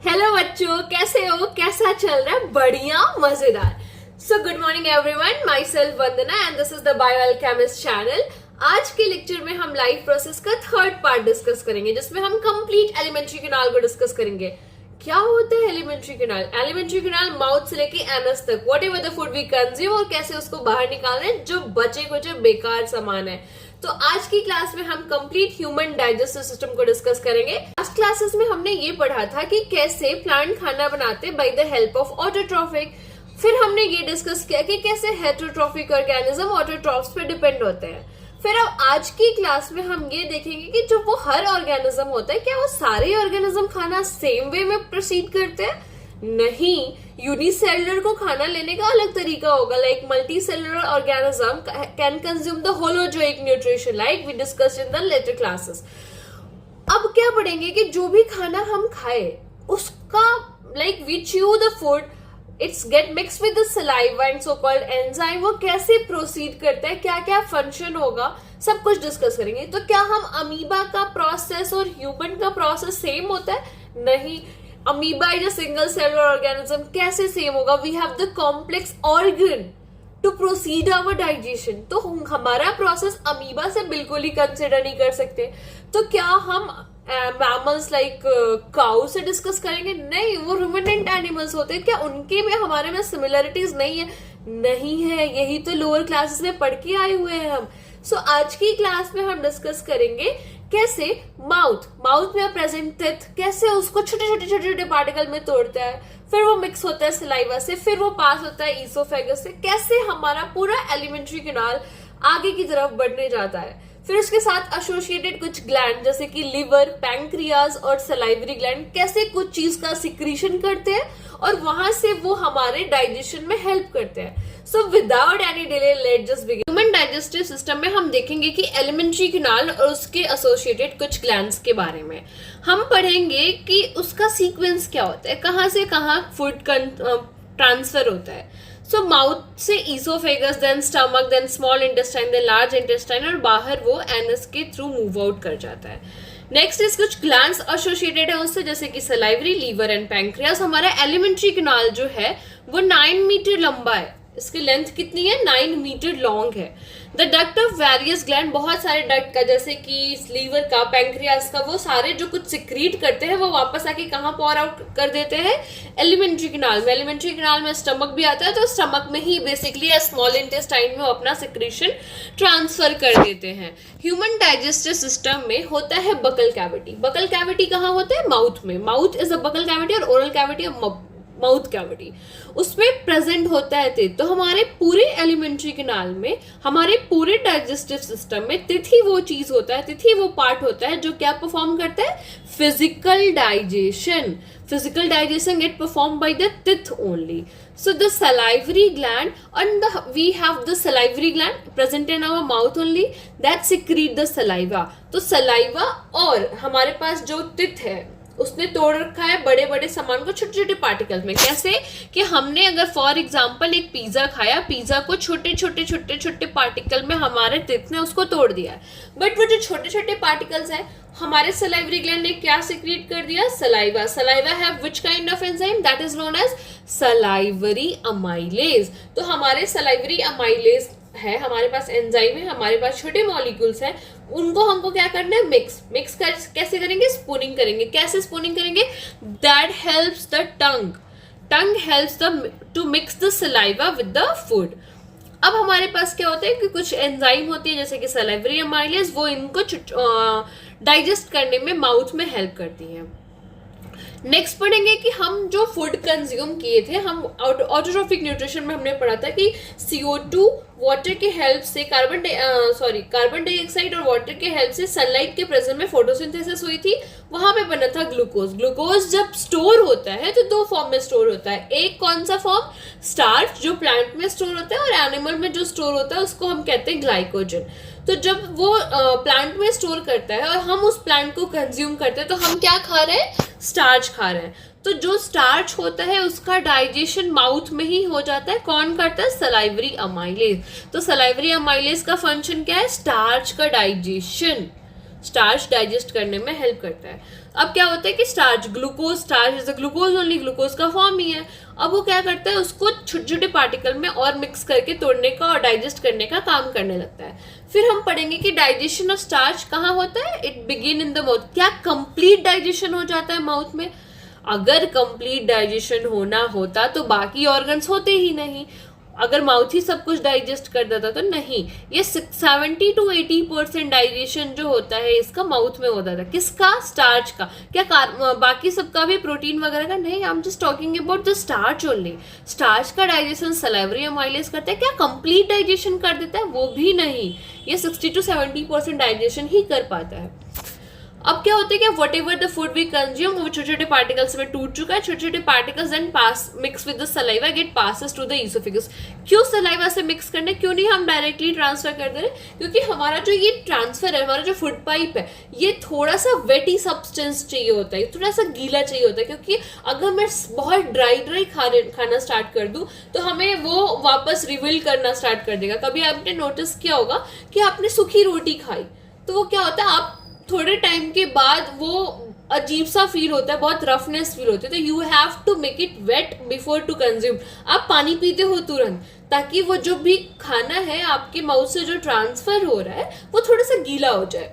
Hello बच्चों, कैसे हो? कैसा चल रहा है? बढ़िया, मजेदार। So good morning everyone, myself Vandana and this is the biochemist channel. आज के लेक्चर में हम लाइफ प्रोसेस का थर्ड पार्ट डिस्कस करेंगे, जिसमें हम कंप्लीट एलिमेंट्री कैनाल को डिस्कस करेंगे। क्या होता है alimentary canal? Alimentary canal mouth से लेके एनस तक, whatever the food we consume, और कैसे उसको बाहर निकालना है जो बचे कुछ बेकार सामान है। तो आज की क्लास में हम कंप्लीट ह्यूमन डाइजेस्टिव सिस्टम को डिस्कस करेंगे। लास्ट क्लासेस में हमने ये पढ़ा था कि कैसे प्लांट खाना बनाते by the help of autotrophic. फिर हमने ये डिस्कस किया कि कैसे हेटेरोट्रॉफिक ऑर्गेनिज्म ऑटोट्रॉफ्स पे डिपेंड होते हैं। फिर अब आज की क्लास में हम ये देखेंगे कि जो वो हर ऑर्गेनिज्म होता है, क्या वो सारे ऑर्गेनिज्म खाना सेम वे में प्रोसीड करते हैं? नहीं, यूनिसेलुलर को खाना लेने का अलग तरीका होगा। Like multicellular organism can consume the holozoic nutrition like we discussed in the later classes. अब क्या पढ़ेंगे कि जो भी खाना हम खाए उसका like we chew the food, it's get mix with the saliva and so called enzyme, वो कैसे प्रोसीड करता है, क्या क्या फंक्शन होगा, सब कुछ डिस्कस करेंगे। तो क्या हम अमीबा का प्रोसेस और ह्यूमन का प्रोसेस सेम होता है? नहीं, amoeba is a single cellular organism, कैसे सेम होगा? We have the complex organ to proceed our digestion. तो हमारा प्रोसेस अमीबा से बिल्कुल ही कंसिडर नहीं कर सकते। तो क्या हम मैमल्स लाइक काउ से डिस्कस करेंगे? नहीं, वो रुमिनेंट एनिमल्स होते हैं। क्या उनके में हमारे में सिमिलरिटीज नहीं है? नहीं है, यही तो लोअर क्लासेस में पढ़ के आए हुए हैं हम। सो आज की क्लास में हम डिस्कस करेंगे कैसे माउथ में प्रेजेंट टिथ, कैसे उसको छोटे छोटे छोटे छोटे पार्टिकल में तोड़ता है, फिर वो मिक्स होता है सलाइवा से, फिर वो पास होता है ईसोफेगस से, कैसे हमारा पूरा एलिमेंट्री कैनाल आगे की तरफ बढ़ने जाता है। फिर उसके साथ एसोसिएटेड कुछ ग्लैंड जैसे कि लिवर, पैंक्रियाज और सलाइवरी ग्लैंड कैसे कुछ चीज का सिक्रीशन करते हैं और वहां से वो हमारे डाइजेशन में हेल्प करते हैं। So without any delay let's just begin. Human digestive system में हम देखेंगे कि एलिमेंट्री कैनाल और उसके एसोसिएटेड कुछ ग्लैंड्स के बारे में हम पढ़ेंगे कि उसका सीक्वेंस क्या होता है, कहाँ से कहाँ फूड ट्रांसफर होता है। सो माउथ से oesophagus, then stomach, then small intestine, then large intestine, और बाहर वो एनस के थ्रू मूव आउट कर जाता है। नेक्स्ट इज कुछ ग्लैंड्स एसोसिएटेड है उससे, जैसे कि सलाइवरी, लीवर एंड पैंक्रियास। हमारा एलिमेंट्री कैनाल जो है वो 9 मीटर लंबा है। इसकी लेंथ कितनी है? 9 मीटर लॉन्ग है। The duct of various gland, बहुत सारे डक्ट का, जैसे कि लीवर का, पैंक्रियास का, वो सारे जो कुछ सिक्रीट करते हैं वो वापस आके कहाँ पॉर आउट कर देते हैं? एलिमेंट्री कैनाल में। एलिमेंट्री कैनाल में स्टमक भी आता है, तो स्टमक में ही बेसिकली स्मॉल इंटेस्टाइन में अपना सिक्रीशन ट्रांसफर कर देते हैं। ह्यूमन डाइजेस्टिव सिस्टम में होता है बकल कैविटी। बकल कैविटी कहाँ होता है? माउथ में। Mouth is a buccal cavity और ओरल कैविटी माउथ कैविटी, उसमें प्रेजेंट होता है टिथ। तो हमारे पूरे एलिमेंट्री कैनाल में, हमारे पूरे डाइजेस्टिव सिस्टम में टिथ ही वो चीज होता है, टिथ ही वो पार्ट होता है जो क्या परफॉर्म करता है? Physical digestion. Physical digestion get performed by the teeth only. So the salivary gland and we have the salivary gland present in our mouth only that secrete the saliva. तो saliva और हमारे पास जो teeth है उसने तोड़ रखा है बड़े बड़े सामान को छोटे छोटे पार्टिकल्स में। कैसे कि हमने अगर फॉर एग्जांपल एक पिज्जा खाया, पिज्जा को छोटे छोटे छोटे छोटे पार्टिकल में हमारे टिथ ने उसको तोड़ दिया है, बट वो जो छोटे छोटे पार्टिकल्स हैं हमारे सलाइवरी ग्लैंड ने क्या सिक्रीट कर दिया? Saliva. Saliva have which kind of enzyme? That is known as salivary amylase. तो हमारे सलाइवरी अमाइलेज है, हमारे पास एंजाइम है, हमारे पास छोटे मॉलिक्यूल्स हैं, उनको हमको क्या करना है? मिक्स कैसे करेंगे? स्पूनिंग करेंगे। कैसे स्पूनिंग करेंगे? That helps the tongue helps to mix the saliva with the food. अब हमारे पास क्या होता है कि कुछ एंजाइम होती है जैसे कि सलाइवरी अमाइलेज, वो इनको डाइजेस्ट करने में माउथ में हेल्प करती है। नेक्स्ट पढ़ेंगे कि हम जो फूड कंज्यूम किए थे, हम ऑटोट्रॉफिक न्यूट्रिशन में हमने पढ़ा था कि CO2 वाटर के हेल्प से कार्बन डाइऑक्साइड और वाटर के हेल्प से सनलाइट के प्रेजेंस में फोटोसिंथेसिस हुई थी, वहां पे बना था ग्लूकोज। ग्लूकोज जब स्टोर होता है तो दो फॉर्म में स्टोर होता है। एक कौन सा फॉर्म? स्टार्च, जो प्लांट में स्टोर होता है, और एनिमल में जो स्टोर होता है उसको हम कहते हैं ग्लाइकोजन। तो जब वो प्लांट में स्टोर करता है और हम उस प्लांट को कंज्यूम करते हैं तो हम क्या खा रहे हैं? स्टार्च खा रहे हैं। तो जो स्टार्च होता है उसका डाइजेशन माउथ में ही हो जाता है। कौन करता है? Salivary amylase. तो सलाइवरी अमाइलेज का फंक्शन क्या है? स्टार्च का डाइजेशन। स्टार्च डाइजेस्ट करने में हेल्प करता है। अब क्या होता है कि starch, glucose, starch is glucose only, glucose का फॉर्म ही है। अब वो क्या करता है, उसको छोटे छोटे पार्टिकल में और मिक्स करके तोड़ने का और डाइजेस्ट करने का काम करने लगता है। फिर हम पढ़ेंगे कि डाइजेशन ऑफ स्टार्च कहाँ होता है, it begin in the mouth. क्या कंप्लीट डाइजेशन हो जाता है माउथ में? अगर कंप्लीट डाइजेशन होना होता तो बाकी ऑर्गन्स होते ही नहीं, अगर माउथ ही सब कुछ डाइजेस्ट कर देता तो नहीं। ये 70 to 80% डाइजेशन जो होता है इसका माउथ में होता था। किसका? स्टार्च का। क्या बाकी सबका भी, प्रोटीन वगैरह का? नहीं, I am just talking about the starch only. Starch का डाइजेशन सलाइवरी अमाइलेज करता है। क्या कंप्लीट डाइजेशन कर देता है? वो भी नहीं, ये 60 to 70% डाइजेशन ही कर पाता है। अब क्या होता है कि whatever the food we consume वो छोटे छोटे पार्टिकल्स में टूट चुका है। छोटे छोटे particles then pass mix with the saliva get passes to the oesophagus. क्यों सलाइवा से मिक्स करने, क्यों नहीं हम डायरेक्टली ट्रांसफर कर दे रहे? क्योंकि हमारा जो ये ट्रांसफर है, हमारा जो फूड पाइप है, ये थोड़ा सा वेटी सब्सटेंस चाहिए होता है, थोड़ा सा गीला चाहिए होता है। क्योंकि अगर मैं बहुत ड्राई खाना स्टार्ट कर दूं तो हमें वो वापस रिवील करना स्टार्ट कर देगा। कभी आपने नोटिस किया होगा कि आपने सूखी रोटी खाई तो वो क्या होता है, आप थोड़े टाइम के बाद वो अजीब सा फील होता है, बहुत रफनेस फील होती है। तो you have to make it wet before to consume. आप पानी पीते हो तुरंत, ताकि वो जो भी खाना है आपके माउथ से जो ट्रांसफर हो रहा है वो थोड़ा सा गीला हो जाए,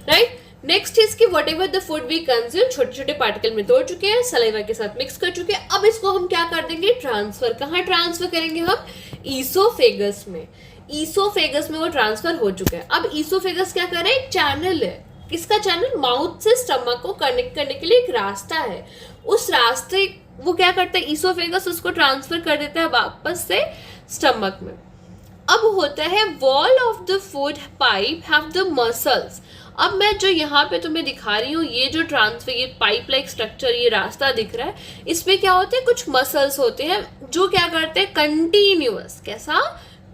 राइट। नेक्स्ट इज कि whatever the food we consume, छोटे छोटे पार्टिकल में तोड़ चुके हैं, सलाइवा के साथ मिक्स कर चुके हैं। अब इसको हम क्या कर देंगे, ट्रांसफर। कहाँ ट्रांसफर करेंगे हम? ईसोफेगस में। ईसोफेगस में वो ट्रांसफर हो चुका है। अब ईसोफेगस क्या कर रहा है, एक चैनल है। किसका चैनल? माउथ से स्टमक को कनेक्ट करने के लिए एक रास्ता है। उस रास्ते वो क्या करता है, ईसोफेगस उसको ट्रांसफर कर देता है वापस से स्टमक में। अब होता है wall of the food pipe have the muscles. अब मैं जो यहाँ पे तुम्हें दिखा रही हूँ, ये जो ट्रांसफर, ये पाइप लाइक स्ट्रक्चर, ये रास्ता दिख रहा है, इसमें क्या होते हैं, कुछ मसल्स होते हैं जो क्या करते हैं, कंटिन्यूअस, कैसा,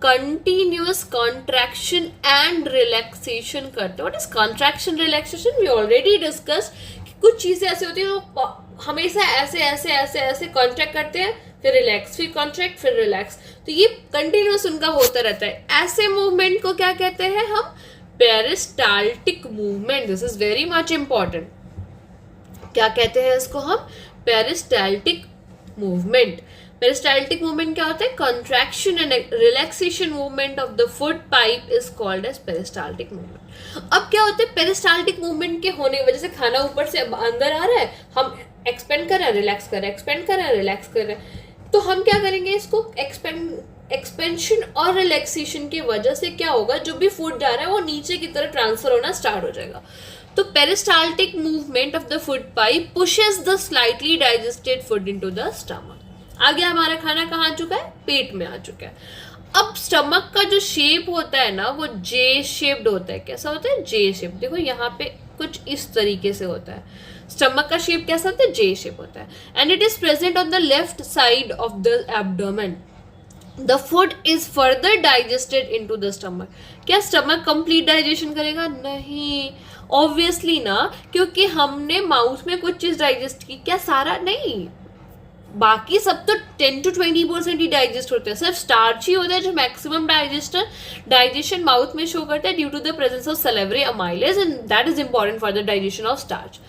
कंटिन्यूअस कॉन्ट्रैक्शन एंड रिलैक्सेशन करते हैं। What is contraction, relaxation? We already discussed कि कुछ चीजें ऐसी होती हैं वो हमेशा ऐसे ऐसे ऐसे ऐसे कॉन्ट्रैक्ट करते हैं, फिर रिलैक्स, फिर कॉन्ट्रैक्ट, फिर रिलैक्स। तो ये कंटिन्यूअस उनका होता रहता है। ऐसे मूवमेंट को क्या कहते हैं हम? Peristaltic movement. This is very much important. क्या कहते हैं इसको हम? Peristaltic movement. पेरिस्टाल्टिक मूवमेंट क्या होता है? Contraction and relaxation movement of the food pipe is called as peristaltic movement. अब क्या होता है, पेरिस्टाल्टिक मूवमेंट के होने की वजह से खाना ऊपर से अंदर आ रहा है, हम एक्सपेंड कर रहे हैं, रिलैक्स कर रहे हैं, एक्सपेंड कर रहे हैं, रिलैक्स कर रहे हैं। तो हम क्या करेंगे, इसको एक्सपेंशन और रिलैक्सेशन की वजह से क्या होगा, जो भी फूड जा रहा है वो नीचे की तरफ ट्रांसफर होना स्टार्ट हो जाएगा। तो peristaltic movement of the food pipe pushes the slightly digested food into the stomach. आगे हमारा खाना कहाँ आ चुका है? पेट में आ चुका है। अब स्टमक का जो शेप होता है ना, वो जे शेप्ड होता है। कैसा होता है? जे शेप। देखो यहाँ पे कुछ इस तरीके से होता है। स्टमक का शेप कैसा होता है? जे शेप होता है। And it is present on the left side of the abdomen. The food is further digested into the stomach. क्या स्टमक कंप्लीट डाइजेशन करेगा? नहीं, ऑब्वियसली ना, क्योंकि हमने माउथ में कुछ चीज डाइजेस्ट की। क्या सारा? नहीं, बाकी सब तो 10 to 20% ही डाइजेस्ट होते हैं। सिर्फ स्टार्च ही होता है जो मैक्सिमम डाइजेशन माउथ में शो करता है due to the presence of salivary amylase, and that is important for the digestion of starch.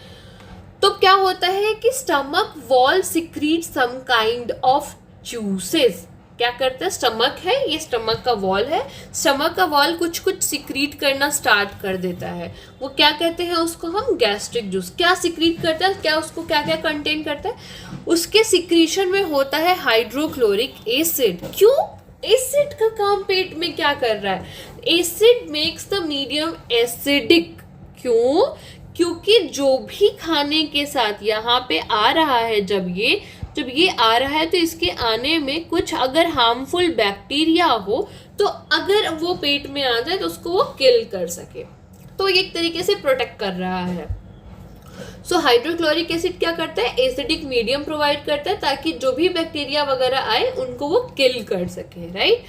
तो क्या होता है कि stomach wall secrete some kind of juices. क्या करता है? स्टमक है, ये स्टमक का वॉल है, स्टमक का वॉल कुछ कुछ सिक्रीट करना स्टार्ट कर देता है। वो क्या कहते हैं उसको हम? Gastric juice. क्या सिक्रीट करता है, क्या उसको क्या क्या कंटेन करता है? उसके सिक्रीशन में होता है हाइड्रोक्लोरिक एसिड। क्यों? एसिड का काम पेट में क्या कर रहा है? Acid makes the medium acidic. क्यों? क्योंकि जो भी खाने के साथ यहाँ पे आ रहा है, जब ये आ रहा है तो इसके आने में कुछ अगर हार्मफुल बैक्टीरिया हो तो अगर वो पेट में आ जाए तो उसको वो किल कर सके, तो एक तरीके से प्रोटेक्ट कर रहा है। सो हाइड्रोक्लोरिक एसिड क्या करता है? एसिडिक मीडियम प्रोवाइड करता है ताकि जो भी बैक्टीरिया वगैरह आए उनको वो किल कर सके, राइट।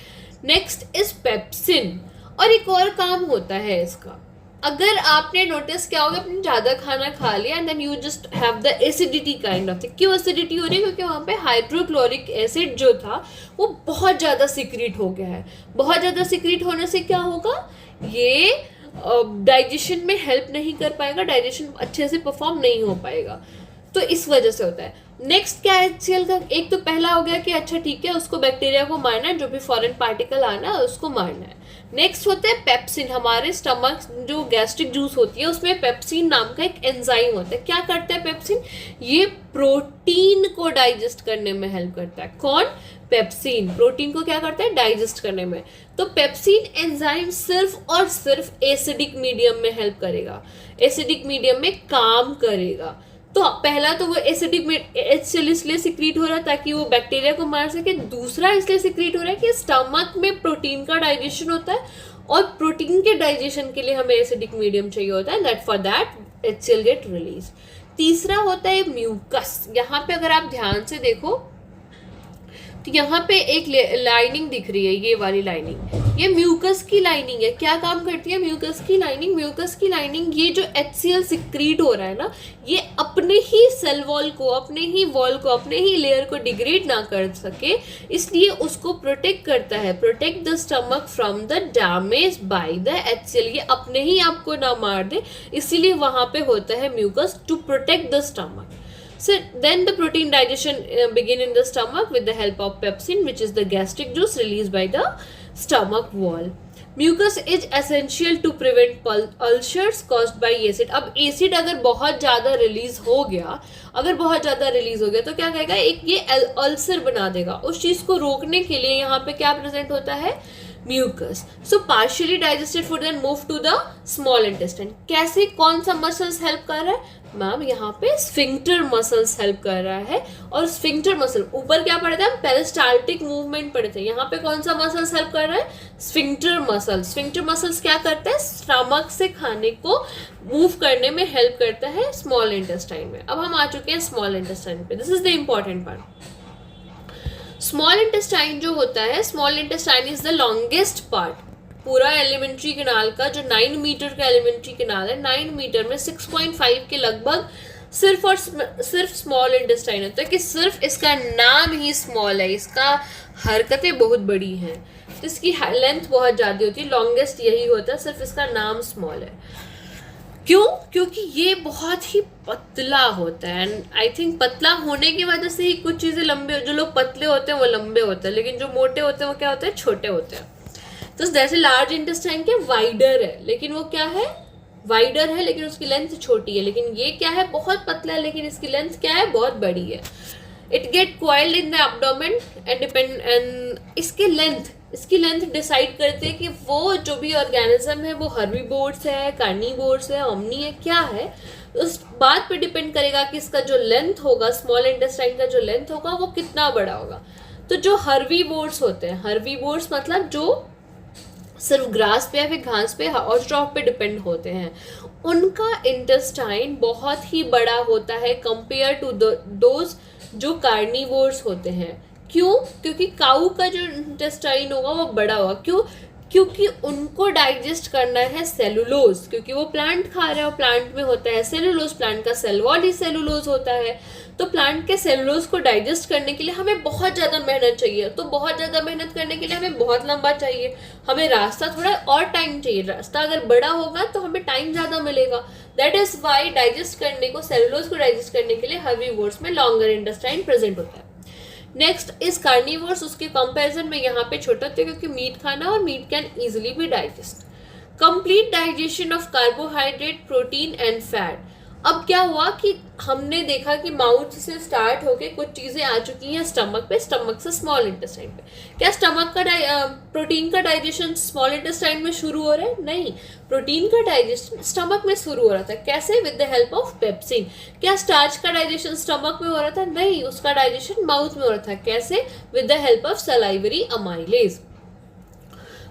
Next is pepsin. और एक और काम होता है इसका, अगर आपने नोटिस किया होगा, आपने ज्यादा खाना खा लिया and then you just have the acidity kind of thing. क्यों एसिडिटी हो रही है? क्योंकि वहाँ पे हाइड्रोक्लोरिक एसिड जो था वो बहुत ज्यादा सिक्रीट हो गया है। बहुत ज्यादा सिक्रीट होने से क्या होगा, ये डाइजेशन में हेल्प नहीं कर पाएगा, डाइजेशन अच्छे से परफॉर्म नहीं हो पाएगा, तो इस वजह से होता है। नेक्स्ट क्या है HCl का, एक तो पहला हो गया कि अच्छा ठीक है उसको बैक्टीरिया को मारना है, जो भी फॉरेन पार्टिकल आना है उसको मारना है। नेक्स्ट होता है पेप्सिन। हमारे स्टमक जो गैस्ट्रिक जूस होती है उसमें पेप्सिन नाम का एक एंजाइम होता है। क्या करता है पेप्सिन? ये प्रोटीन को डाइजेस्ट करने में हेल्प करता है। कौन? पेप्सिन। प्रोटीन को क्या करता है? डाइजेस्ट करने में। तो पेप्सिन एंजाइम सिर्फ और सिर्फ एसिडिक मीडियम में हेल्प करेगा, एसिडिक मीडियम में काम करेगा। तो पहला तो वो एसिडिक HCl इसलिए सिक्रीट हो रहा है ताकि वो बैक्टीरिया को मार सके। दूसरा इसलिए सिक्रीट हो रहा है कि स्टमक में प्रोटीन का डाइजेशन होता है और प्रोटीन के डाइजेशन के लिए हमें एसिडिक मीडियम चाहिए होता है, that for that HCl get release. तीसरा होता है म्यूकस। यहाँ पे अगर आप ध्यान से देखो तो यहाँ पे एक लाइनिंग दिख रही है, ये वाली लाइनिंग, ये म्यूकस की लाइनिंग है। क्या काम करती है म्यूकस की लाइनिंग? म्यूकस की लाइनिंग, ये जो HCl सिक्रीट हो रहा है ना, ये अपने ही सेल वॉल को, अपने ही वॉल को, अपने ही लेयर को डिग्रेड ना कर सके, इसलिए उसको प्रोटेक्ट करता है, protect the stomach from the damage by the HCl। ये अपने ही आपको ना मार दे, इसीलिए वहां पे होता है mucus, to protect the stomach. So then the protein digestion begin in the stomach with the help of pepsin, which is the gastric juice released by the stomach wall. Mucus is essential to prevent ulcers caused by acid. अब acid अगर बहुत ज़्यादा release हो गया, तो क्या कहेगा? एक ये अल्सर बना देगा। उस चीज़ को रोकने के लिए यहाँ पे क्या प्रेजेंट होता है? Mucus. So partially digested food then move to the small intestine. कैसे? कौन सा मसल्स हेल्प कर रहा है? मैम यहाँ पे स्फिंक्टर मसल्स हेल्प कर रहा है। और स्फिंक्टर मसल ऊपर क्या पढ़े थे हम? पेरिस्टाल्टिक मूवमेंट पढ़े थे। यहाँ पे कौन सा मसल्स हेल्प कर रहा है? Sphincter muscles. स्फिंक्टर मसल्स क्या करते हैं? स्टमक से खाने को मूव करने में हेल्प करता है स्मॉल इंटेस्टाइन में। अब हम आ चुके हैं स्मॉल इंटेस्टाइन पे। This is the important part. Small intestine जो होता है, small intestine is the longest part. पूरा एलिमेंट्री कैनाल का जो 9 मीटर का एलिमेंट्री कैनाल है, 9 मीटर में 6.5 के लगभग सिर्फ और सिर्फ स्मॉल इंटेस्टाइन होता है। कि सिर्फ इसका नाम ही स्मॉल है, इसका हरकतें बहुत बड़ी हैं, तो इसकी लेंथ बहुत ज़्यादा होती है। लॉन्गेस्ट यही होता है, सिर्फ इसका नाम स्मॉल है। क्यों? क्योंकि ये बहुत ही पतला होता है। एंड आई थिंक पतला होने की वजह से ही कुछ चीज़ें लंबे, जो लोग पतले होते हैं वो लंबे होते हैं, लेकिन जो मोटे होते हैं वो क्या होते हैं? छोटे होते हैं। तो जैसे लार्ज इंटेस्टाइन क्या वाइडर है, लेकिन वो क्या है? वाइडर है, लेकिन उसकी लेंथ छोटी है। लेकिन ये क्या है? बहुत पतला है, लेकिन इसकी लेंथ क्या है? बहुत बड़ी है। It get coiled in the abdomen and इसकी लेंथ डिसाइड करते हैं कि वो जो भी ऑर्गेनिज्म है वो हर्बीवोर्स है, कार्निवोर्स है, ओमनी है, क्या है। उस बात पे डिपेंड करेगा कि इसका जो लेंथ होगा, स्मॉल इंटेस्टाइन का जो लेंथ होगा वो कितना बड़ा होगा। तो जो हर्बीवोर्स होते हैं, हर्बीवोर्स मतलब जो सिर्फ ग्रास पे या फिर घास पे और स्टॉक पे डिपेंड होते हैं, उनका इंटेस्टाइन बहुत ही बड़ा होता है कंपेयर टू दोज जो कार्निवोर्स होते हैं। क्यों? क्योंकि काऊ का जो इंटेस्टाइन होगा वो बड़ा होगा। क्यों? क्योंकि उनको डाइजेस्ट करना है सेलुलोज, क्योंकि वो प्लांट खा रहे हो, प्लांट में होता है सेलुलोज, प्लांट का सेल वॉल ही सेलुलोज होता है। तो प्लांट के सेलुलोज को डाइजेस्ट करने के लिए हमें बहुत ज़्यादा मेहनत चाहिए। तो बहुत ज़्यादा मेहनत करने के लिए हमें बहुत लंबा चाहिए, हमें रास्ता थोड़ा और टाइम चाहिए। रास्ता अगर बड़ा होगा तो हमें टाइम ज़्यादा मिलेगा। दैट इज़ वाई डाइजेस्ट करने को, सेलुलोज को डाइजेस्ट करने के लिए हर्बीवोर्स में लॉन्गर इंटेस्टाइन प्रेजेंट होता है। Next is carnivores. उसके कंपैरिजन में यहाँ पे छोटा होता है क्योंकि मीट खाना और meat can easily be digest. Complete digestion of carbohydrate, protein and fat. अब क्या हुआ कि हमने देखा कि माउथ से स्टार्ट होके कुछ चीज़ें आ चुकी हैं स्टमक पे, स्टमक से स्मॉल इंटेस्टाइन पे। क्या स्टमक का प्रोटीन का डाइजेशन स्मॉल इंटेस्टाइन में शुरू हो रहा है? नहीं, प्रोटीन का डाइजेशन स्टमक में शुरू हो रहा था। कैसे? With the help of pepsin. क्या स्टार्च का डाइजेशन स्टमक में हो रहा था? नहीं, उसका डाइजेशन माउथ में हो रहा था। कैसे? With the help of salivary amylase.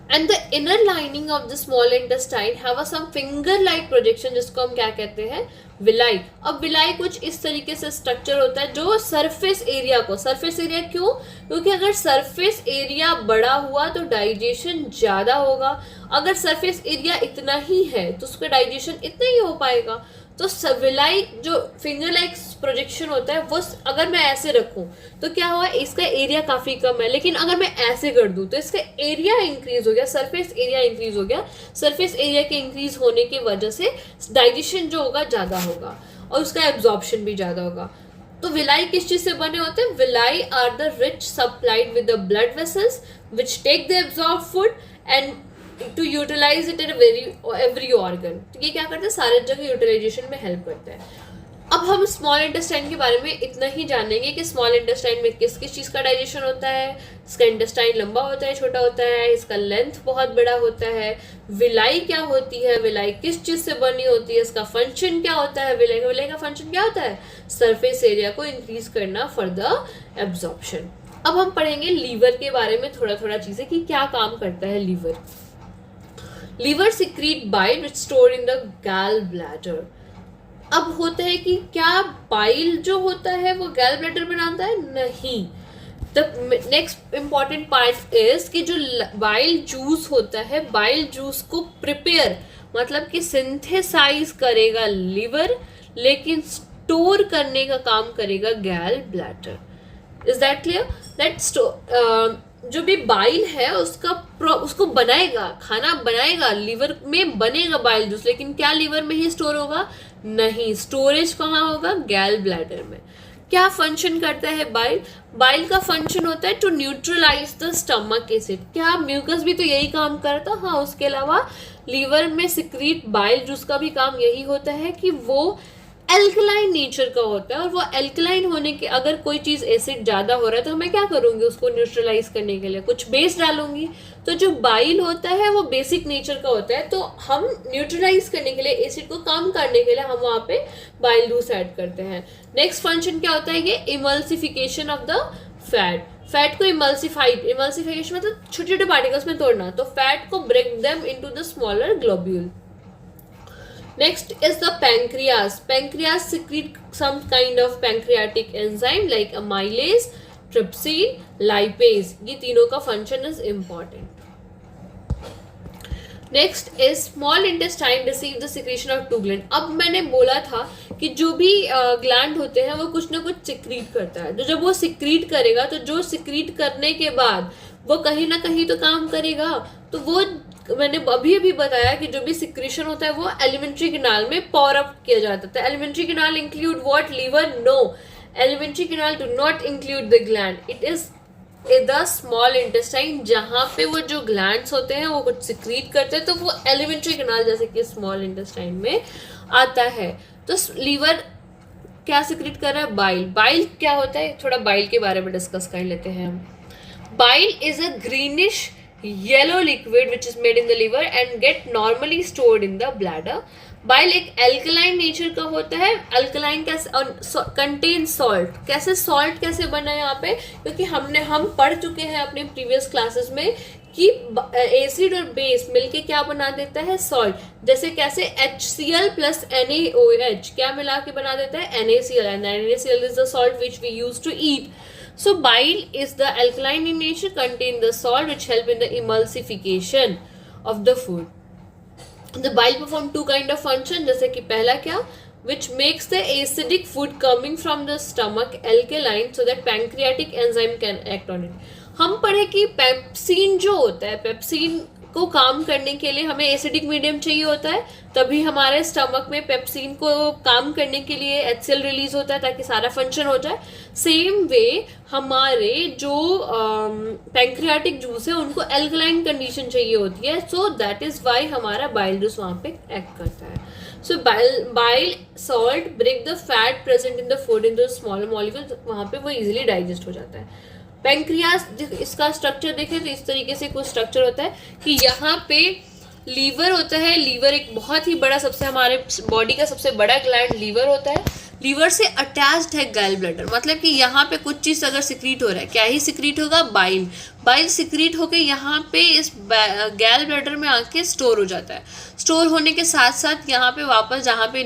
And the inner lining of the small intestine have a some finger-like projection, जिसको हम क्या कहते हैं? विलाई। अब विलाई कुछ इस तरीके से स्ट्रक्चर होता है जो सरफेस एरिया को, सरफेस एरिया क्यों? क्योंकि अगर सरफेस एरिया बड़ा हुआ तो डाइजेशन ज़्यादा होगा। अगर सरफेस एरिया इतना ही है तो उसका डाइजेशन इतना ही हो पाएगा। तो विलाई जो फिंगर लाइक प्रोजेक्शन होता है वो अगर मैं ऐसे रखूं तो क्या हुआ, इसका एरिया काफी कम है, लेकिन अगर मैं ऐसे कर दूं तो इसका एरिया इंक्रीज हो गया, सरफेस एरिया इंक्रीज हो गया। सरफेस एरिया के इंक्रीज होने की वजह से डाइजेशन जो होगा ज्यादा होगा और उसका एब्जॉर्प्शन भी ज्यादा होगा। तो विलाई किस चीज से बने होते हैं? Villi are the rich supplied with the blood vessels which take the absorb food and to utilise it in every organ. तो ये क्या करते हैं, सारे जगह यूटिलाइजेशन में हेल्प करते हैं। अब हम स्मॉल इंटेस्टाइन के बारे में इतना ही जानेंगे कि स्मॉल इंटेस्टाइन में किस किस चीज़ का डाइजेशन होता है। इसका इंटेस्टाइन लंबा होता है, छोटा होता है, इसका लेंथ बहुत बड़ा होता है। विलाई क्या होती है, विलाई किस चीज़ से बनी होती है, इसका फंक्शन क्या होता है, विलाई का फंक्शन क्या होता है, सरफेस एरिया को इंक्रीज करना फॉर द एब्जॉर्प्शन। अब हम पढ़ेंगे लीवर के बारे में थोड़ा थोड़ा चीज़ें कि क्या काम करता है liver. Liver secrete bile which store in the gall bladder. अब होता है कि क्या बाइल जो होता है वो गैल ब्लैडर बनाता है? नहीं। The next important part is कि जो बाइल जूस होता है, बाइल जूस को प्रिपेयर मतलब कि सिंथेसाइज करेगा लीवर, लेकिन स्टोर करने का काम करेगा गैल bladder. Is that clear? That जो भी बाइल है उसको बनाएगा, खाना बनाएगा, लीवर में बनेगा बाइल जूस, लेकिन क्या लीवर में ही स्टोर होगा? नहीं। स्टोरेज कहाँ होगा? गैल ब्लैडर में। क्या फंक्शन करता है बाइल? बाइल का फंक्शन होता है to neutralise the stomach acid. क्या म्यूकस भी तो यही काम करता? हाँ, उसके अलावा लीवर में सिक्रीट बाइल जूस का भी काम यही होता है कि वो एल्कलाइन नेचर का होता है, और वो एल्कलाइन होने के अगर कोई चीज़ एसिड ज़्यादा हो रहा है तो मैं क्या करूँगी, उसको न्यूट्रलाइज करने के लिए कुछ बेस डालूंगी। तो जो बाइल होता है वो बेसिक नेचर का होता है, तो हम न्यूट्रलाइज करने के लिए, एसिड को कम करने के लिए हम वहाँ पे बाइल जूस ऐड करते हैं। नेक्स्ट फंक्शन क्या होता है? ये emulsification of the fat. Fat को इमल्सिफिकेशन मतलब छोटे छोटे पार्टिकल्स में तोड़ना, तो फैट को break them into the smaller globule. Next is the pancreas. Pancreas secrete some kind of pancreatic enzyme like amylase, trypsin, lipase. ये तीनों का function is important. Next is small intestine receive the secretion of two gland. अब मैंने बोला था कि जो भी ग्लैंड होते हैं वो कुछ ना कुछ सिक्रीट करता है, तो जब वो सिक्रीट करेगा तो जो सिक्रीट करने के बाद वो कहीं ना कहीं तो काम करेगा। तो वो मैंने अभी बताया कि जो भी सिक्रीशन होता है वो एलिमेंट्री कैनाल में पॉर अप किया जाता है। Alimentary canal include what? Liver? No, alimentary canal do not include the gland, it is the small intestine, जहाँ पे वो जो ग्लैंड्स होते हैं वो कुछ सिक्रीट करते हैं, तो वो एलिमेंट्री कैनाल जैसे कि स्मॉल इंटेस्टाइन में आता है। तो लीवर क्या सिक्रीट कर रहा है? बाइल। बाइल क्या होता है, थोड़ा बाइल के बारे में डिस्कस कर लेते हैं हम। Bile is a greenish yellow liquid which is made in the liver and get normally stored in the bladder. Bile एक alkaline nature का होता है। alkaline कैसे contain salt। कैसे salt कैसे बना है यहाँ पे? क्योंकि हम पढ़ चुके हैं अपने previous classes में कि एसिड और बेस मिलके क्या बना देता है? सॉल्ट। जैसे कैसे HCl plus NaOH क्या मिला के बना देता है? NaCl, and NaCl is the salt which we use to eat. So bile is the alkaline in nature, contain the salt which help in the emulsification of the food. The bile perform two kind of function, जैसे कि पहला क्या? Which makes the acidic food coming from the stomach alkaline so that pancreatic enzyme can act on it. हम पढ़े कि pepsin जो होता है, पेप्सिन को काम करने के लिए हमें एसिडिक मीडियम चाहिए होता है, तभी हमारे स्टमक में पेप्सिन को काम करने के लिए HCl रिलीज होता है ताकि सारा फंक्शन हो जाए। सेम वे हमारे जो पैंक्रियाटिक जूस है उनको एल्कलाइन कंडीशन चाहिए होती है, सो दैट इज वाई हमारा बाइल जूस वहाँ पे एक्ट करता है। So bile salt break the fat present in the food in the smaller molecule, वहाँ पे वो इजिली डाइजेस्ट हो जाता है। पैंक्रियास, इसका स्ट्रक्चर देखें तो इस तरीके से कुछ स्ट्रक्चर होता है कि यहाँ पे लीवर होता है। लीवर एक बहुत ही बड़ा, सबसे हमारे बॉडी का सबसे बड़ा ग्लैंड लीवर होता है। लीवर से अटैच्ड है गैल ब्लैडर, मतलब कि यहाँ पे कुछ चीज़ अगर सिक्रीट हो रहा है, क्या ही सिक्रीट होगा? बाइल। बाइल सिक्रीट होके यहाँ पे इस गैल ब्लैडर में आके स्टोर हो जाता है। स्टोर होने के साथ साथ यहाँ पे वापस जहाँ पे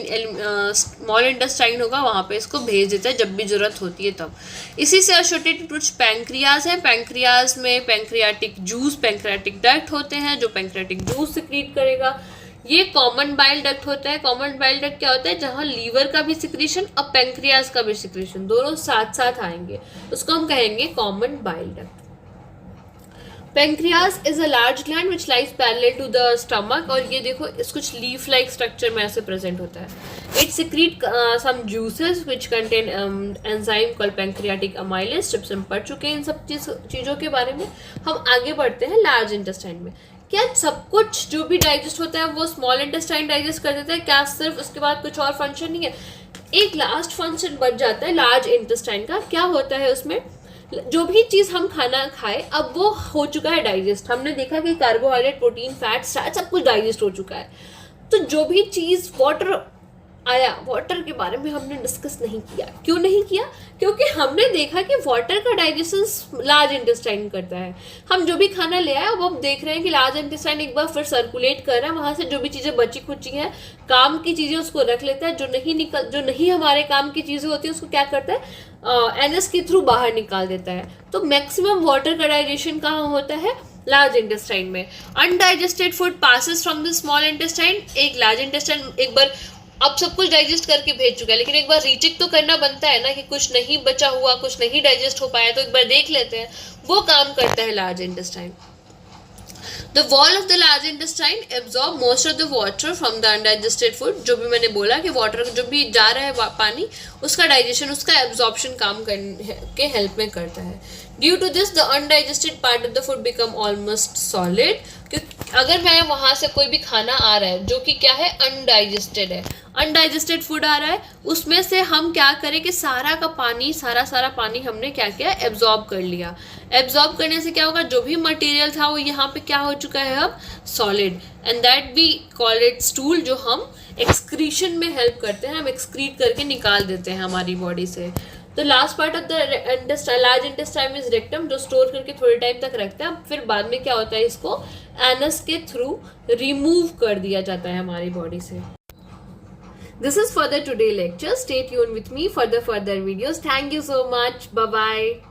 स्मॉल इंटेस्टाइन होगा वहाँ पे इसको भेज देता है जब भी जरूरत होती है तब। इसी से एसोसिएटेड कुछ पैंक्रियाज हैं। पैंक्रियाज में पैंक्रियाटिक जूस, पैंक्रियाटिक डक्ट होते हैं जो पैंक्रियाटिक जूस सिक्रीट करेगा। ये कॉमन बाइल डक्ट होता है। कॉमन बाइल डक्ट क्या होता है? जहां लीवर का भी सिक्रीशन और पेंक्रियाज का भी सिक्रीशन दोनों साथ साथ आएंगे, उसको हम कहेंगे common bile duct. Pancreas is a large gland which lies parallel to the stomach, और ये देखो इस कुछ लीफ लाइक स्ट्रक्चर में ऐसे प्रेजेंट होता है। It secrete some juices which contain enzyme called pancreatic amylase. जब से हम पढ़ चुके हैं इन सब चीज़ों के बारे में, हम आगे बढ़ते हैं लार्ज इंटेस्टाइन में। क्या सब कुछ जो भी डाइजेस्ट होता है वो स्मॉल इंटेस्टाइन डाइजेस्ट कर देता है? क्या सिर्फ उसके बाद कुछ और फंक्शन नहीं है? एक लास्ट फंक्शन बच जाता है लार्ज इंटेस्टाइन का। क्या होता है उसमें? जो भी चीज़ हम खाना खाए अब वो हो चुका है डाइजेस्ट। हमने देखा कि कार्बोहाइड्रेट, प्रोटीन, फैट, सब कुछ डाइजेस्ट हो चुका है। तो जो भी चीज़ वाटर आया, वाटर के बारे में हमने डिस्कस नहीं किया। क्यों नहीं किया? क्योंकि हमने देखा कि वाटर का डाइजेशन लार्ज इंटेस्टाइन करता है। हम जो भी खाना ले आए अब हम देख रहे हैं कि लार्ज इंटेस्टाइन एक बार फिर सर्कुलेट कर रहा है, वहाँ से जो भी चीज़ें बची खुची हैं, काम की चीज़ें, उसको रख लेता है। जो नहीं हमारे काम की चीज़ें होती है उसको क्या करता है? एनएस के थ्रू बाहर निकाल देता है। तो मैक्सिमम वाटर का डाइजेशन कहाँ होता है? लार्ज इंटेस्टाइन में। Undigested food passes from the small intestine. एक लार्ज इंटेस्टाइन एक बार अब सब कुछ डाइजेस्ट करके भेज चुका है, लेकिन एक बार रीचेक तो करना बनता है ना कि कुछ नहीं बचा हुआ, कुछ नहीं डाइजेस्ट हो पाया, तो एक बार देख लेते हैं। वो काम करता है large intestine. The wall of the large intestine absorb most of the water from the undigested food। जो भी मैंने बोला कि वाटर जो भी जा रहा है पानी, उसका डाइजेशन, उसका एब्जॉर्प्शन काम करने के हेल्प में करता है। Due to this the undigested part of the food become almost solid. क्योंकि अगर मैं वहाँ से कोई भी खाना आ रहा है जो कि क्या है? अनडाइजेस्टेड है, अनडाइजेस्टेड फूड आ रहा है, उसमें से हम क्या करें कि सारा का पानी, सारा पानी हमने क्या किया? एब्जॉर्ब कर लिया। एब्जॉर्ब करने से क्या होगा? जो भी मटेरियल था वो यहाँ पे क्या हो चुका है अब? Solid. And that we call it stool, जो हम एक्सक्रीशन में हेल्प करते हैं, हम एक्सक्रीट करके निकाल देते हैं हमारी बॉडी से। तो last part of the large intestine is rectum, जो स्टोर करके थोड़े टाइम तक रखते हैं। फिर बाद में क्या होता है? इसको एनस के थ्रू रिमूव कर दिया जाता है हमारी बॉडी से। This is for the today lecture. Stay tuned with me for the further videos. Thank you so much. Bye bye.